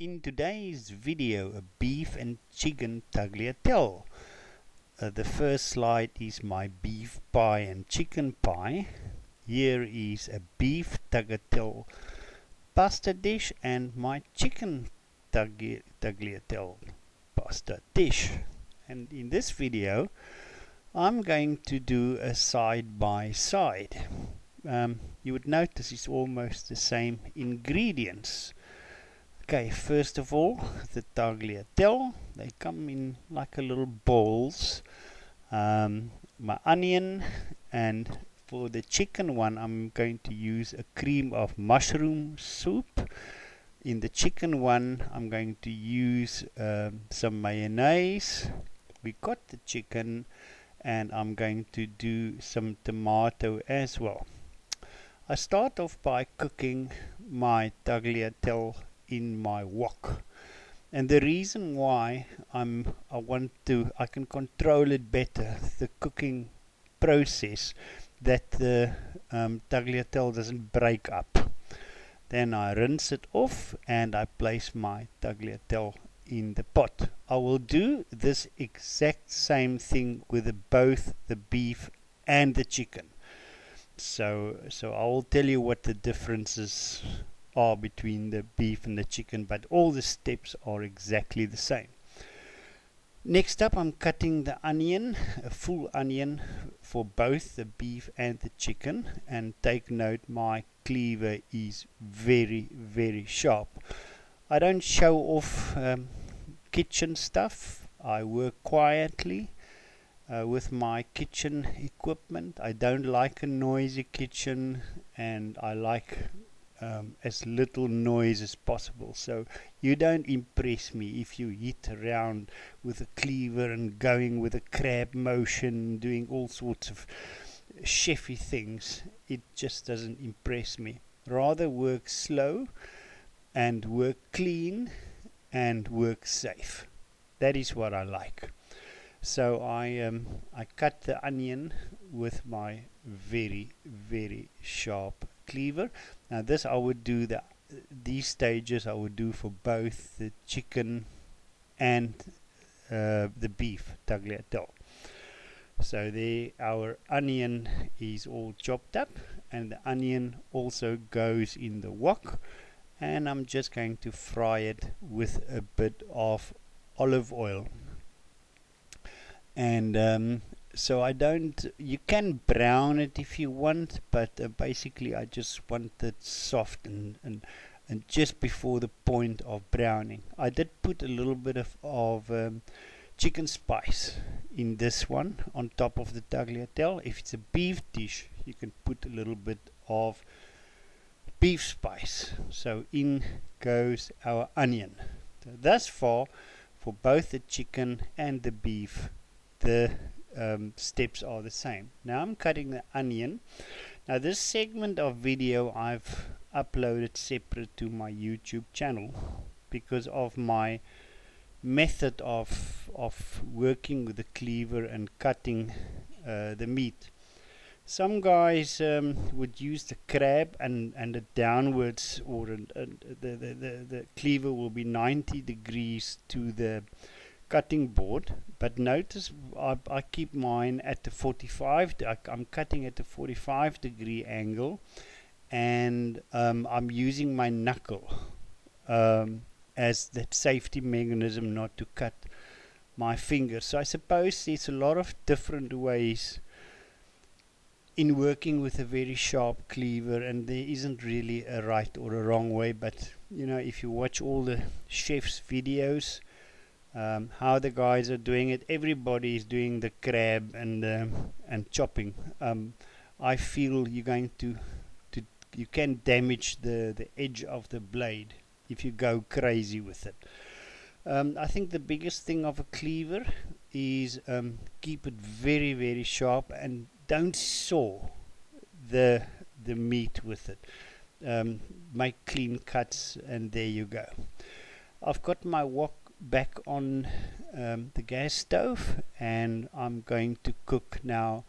In today's video, a beef and chicken tagliatelle. The first slide is my beef pie and chicken pie. Here is a beef tagliatelle pasta dish and my chicken tagliatelle pasta dish. And in this video, I'm going to do a side by side. You would notice it's almost the same ingredients. Okay, first of all, the tagliatelle. They come in like a little balls. My onion, and for the chicken one, I'm going to use a cream of mushroom soup. In the chicken one, I'm going to use some mayonnaise. We got the chicken, and I'm going to do some tomato as well. I start off by cooking my tagliatelle in my wok, and the reason why I can control it better, the cooking process, that the tagliatelle doesn't break up. Then I rinse it off and I place my tagliatelle in the pot. I will do this exact same thing with both the beef and the chicken. So I will tell you what the differences are between the beef and the chicken, but all the steps are exactly the same. Next up, I'm cutting the onion, a full onion, for both the beef and the chicken. And take note, my cleaver is very, very sharp. I don't show off kitchen stuff. I work quietly with my kitchen equipment. I don't like a noisy kitchen, and I like as little noise as possible. So you don't impress me if you hit around with a cleaver and going with a crab motion, doing all sorts of chefy things. It just doesn't impress me. Rather work slow and work clean and work safe. That is what I like. So I cut the onion with my very, very sharp cleaver. Now this I would do these stages I would do for both the chicken and the beef tagliatelle. So there, our onion is all chopped up, and the onion also goes in the wok, and I'm just going to fry it with a bit of olive oil. And so you can brown it if you want, but basically I just want it soft and just before the point of browning. I did put a little bit of chicken spice in this one on top of the tagliatelle. If it's a beef dish, you can put a little bit of beef spice. So in goes our onion. So thus far, for both the chicken and the beef, the steps are the same. Now I'm cutting the onion. Now this segment of video I've uploaded separate to my YouTube channel because of my method of working with the cleaver and cutting the meat. Some guys would use the crab and the downwards, or the cleaver will be 90 degrees to the cutting board, but notice I keep mine at the 45. I'm cutting at the 45 degree angle, and I'm using my knuckle as that safety mechanism not to cut my finger. So I suppose there's a lot of different ways in working with a very sharp cleaver, and there isn't really a right or a wrong way. But you know, if you watch all the chefs' videos, how the guys are doing it, everybody is doing the crab and chopping. I feel you're going to you can damage the edge of the blade if you go crazy with it. I think the biggest thing of a cleaver is keep it very, very sharp and don't saw the meat with it. Make clean cuts, and there you go. I've got my wok back on the gas stove, and I'm going to cook now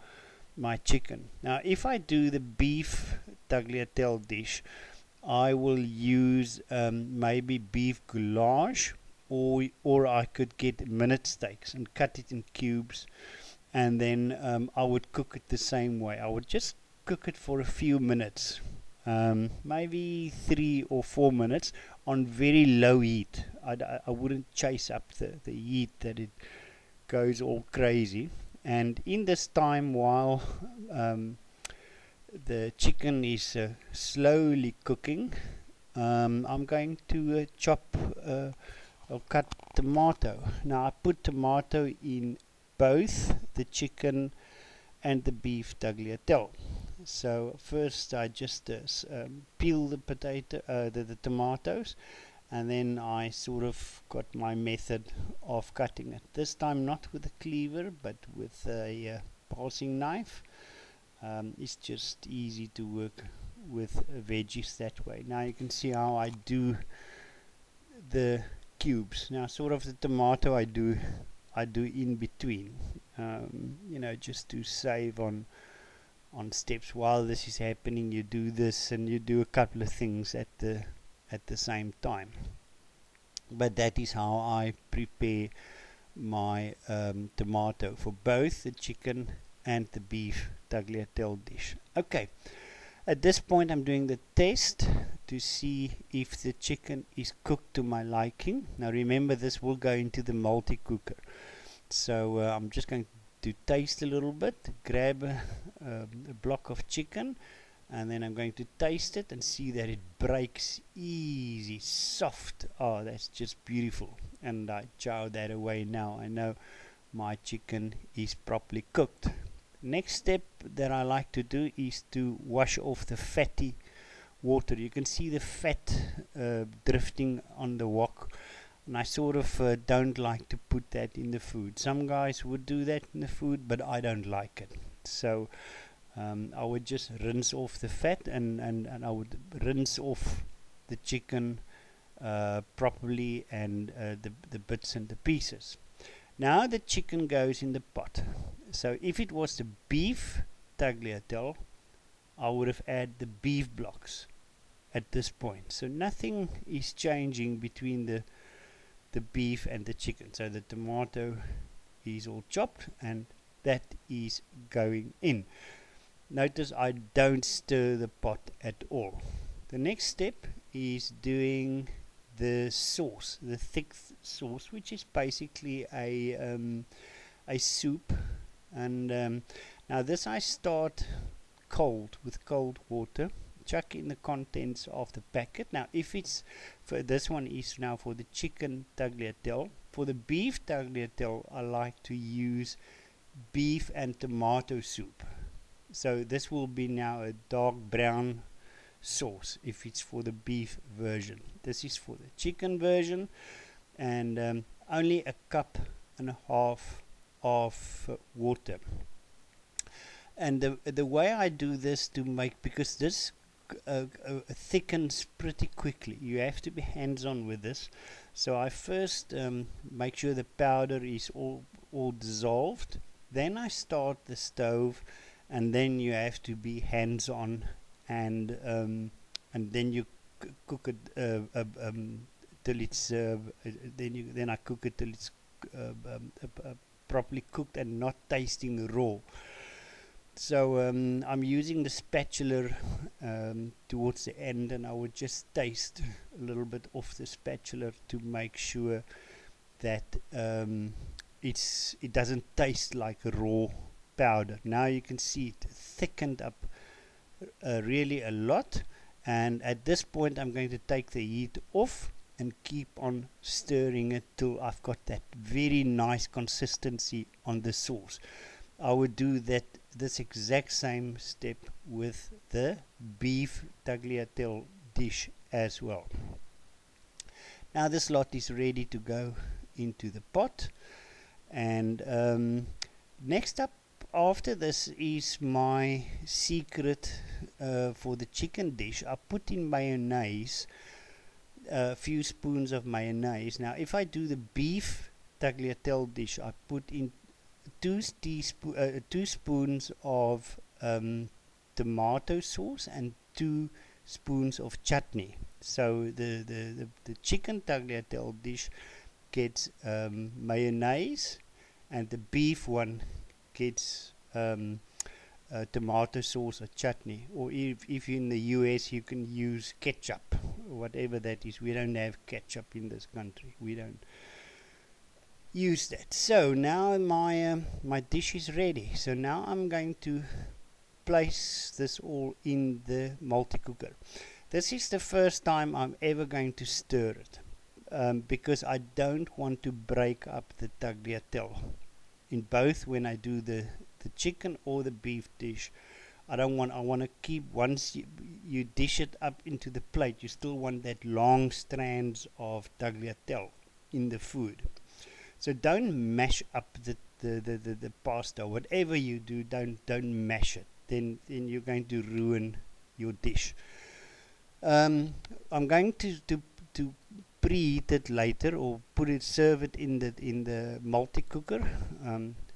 my chicken. Now if I do the beef tagliatelle dish, I will use maybe beef goulash, or I could get minute steaks and cut it in cubes, and then I would cook it the same way. I would just cook it for a few minutes, maybe 3 or 4 minutes on very low heat. I wouldn't chase up the heat that it goes all crazy. And in this time, while the chicken is slowly cooking, I'm going to chop or cut tomato. Now I put tomato in both the chicken and the beef tagliatelle. So first I just peel the the tomatoes, and then I sort of got my method of cutting it. This time not with a cleaver, but with a passing knife. It's just easy to work with veggies that way. Now you can see how I do the cubes. Now sort of the tomato I do in between, just to save on steps. While this is happening, you do this and you do a couple of things at the same time. But that is how I prepare my tomato for both the chicken and the beef tagliatelle dish. Okay, at this point I'm doing the test to see if the chicken is cooked to my liking. Now remember, this will go into the multi-cooker, so I'm just going to taste a little bit, grab a block of chicken, and then I'm going to taste it and see that it breaks easy, soft. Oh, that's just beautiful. And I chow that away now. I know my chicken is properly cooked. Next step that I like to do is to wash off the fatty water. You can see the fat drifting on the wok, and I sort of don't like to put that in the food. Some guys would do that in the food, but I don't like it. So I would just rinse off the fat, and I would rinse off the chicken properly, and the bits and the pieces. Now the chicken goes in the pot. So if it was the beef tagliatelle, I would have added the beef blocks at this point. So nothing is changing between the beef and the chicken. So the tomato is all chopped, and that is going in. Notice I don't stir the pot at all. The next step is doing the sauce, the thick sauce, which is basically a soup. And now this I start cold, with cold water. Chuck in the contents of the packet. Now if it's for this one is now for the chicken tagliatelle. For the beef tagliatelle, I like to use beef and tomato soup. So this will be now a dark brown sauce if it's for the beef version. This is for the chicken version, and only a cup and a half of water. And the way I do this to make, because this thickens pretty quickly, you have to be hands-on with this. So I first make sure the powder is all dissolved. Then I start the stove, and then you have to be hands-on, and then you cook it till it's then I cook it till it's properly cooked and not tasting raw. So I'm using the spatula towards the end, and I would just taste a little bit off the spatula to make sure that it doesn't taste like a raw powder. Now you can see it thickened up really a lot, and at this point I'm going to take the heat off and keep on stirring it till I've got that very nice consistency on the sauce. I would do this exact same step with the beef tagliatelle dish as well. Now this lot is ready to go into the pot, and next up after this is my secret for the chicken dish. I put in mayonnaise, a few spoons of mayonnaise. Now if I do the beef tagliatelle dish, I put in 2 spoons of tomato sauce and 2 spoons of chutney. So the chicken tagliatelle dish gets mayonnaise, and the beef one gets tomato sauce or chutney. Or if you're in the US, you can use ketchup, whatever that is. We don't have ketchup in this country. We don't use that. So now my dish is ready. So now I'm going to place this all in the multi-cooker. This is the first time I'm ever going to stir it, because I don't want to break up the tagliatelle. In both, when I do the chicken or the beef dish, I want to keep, once you dish it up into the plate, you still want that long strands of tagliatelle in the food. So don't mash up the pasta. Whatever you do, don't mash it. Then you're going to ruin your dish. I'm going to preheat it later, or serve it in the multi-cooker.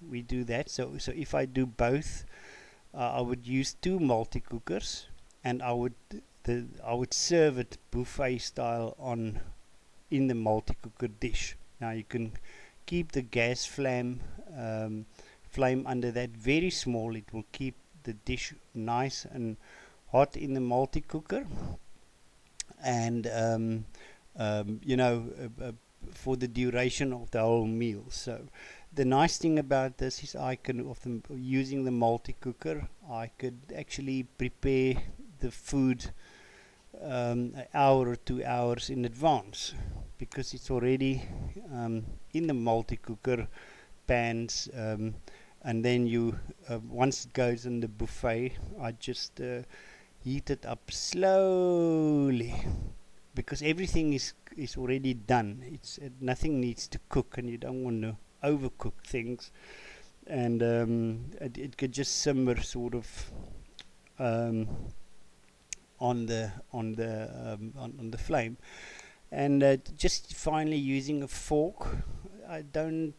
We do that. So if I do both, I would use 2 multi-cookers, and I would serve it buffet style in the multi-cooker dish. Now you can keep the gas flame under that very small. It will keep the dish nice and hot in the multi-cooker, and for the duration of the whole meal. So the nice thing about this is using the multi-cooker, I could actually prepare the food an hour or 2 hours in advance, because it's already in the multi-cooker pans, and then once it goes in the buffet, I just heat it up slowly, because everything is already done. Nothing needs to cook, and you don't want to overcook things, and it could just simmer sort of on the flame. And just finally, using a fork, I don't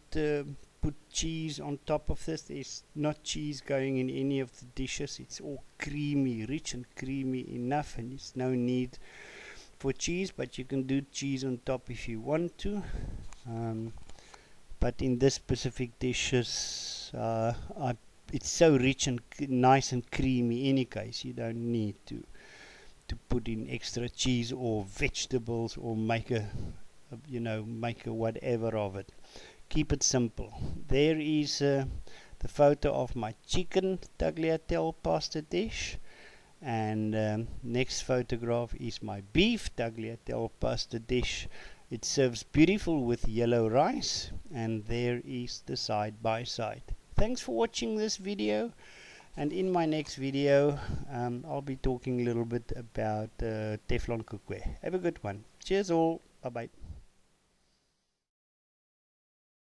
put cheese on top of this. There's not cheese going in any of the dishes. It's all creamy, rich and creamy enough, and there's no need for cheese, but you can do cheese on top if you want to. But in this specific dishes, it's so rich and nice and creamy. In any case, you don't need to put in extra cheese or vegetables, or make a whatever of it. Keep it simple. There is the photo of my chicken tagliatelle pasta dish, and next photograph is my beef tagliatelle pasta dish. It serves beautiful with yellow rice, and there is the side by side. Thanks for watching this video, and in my next video I'll be talking a little bit about Teflon cookware. Have a good one. Cheers all. Bye bye.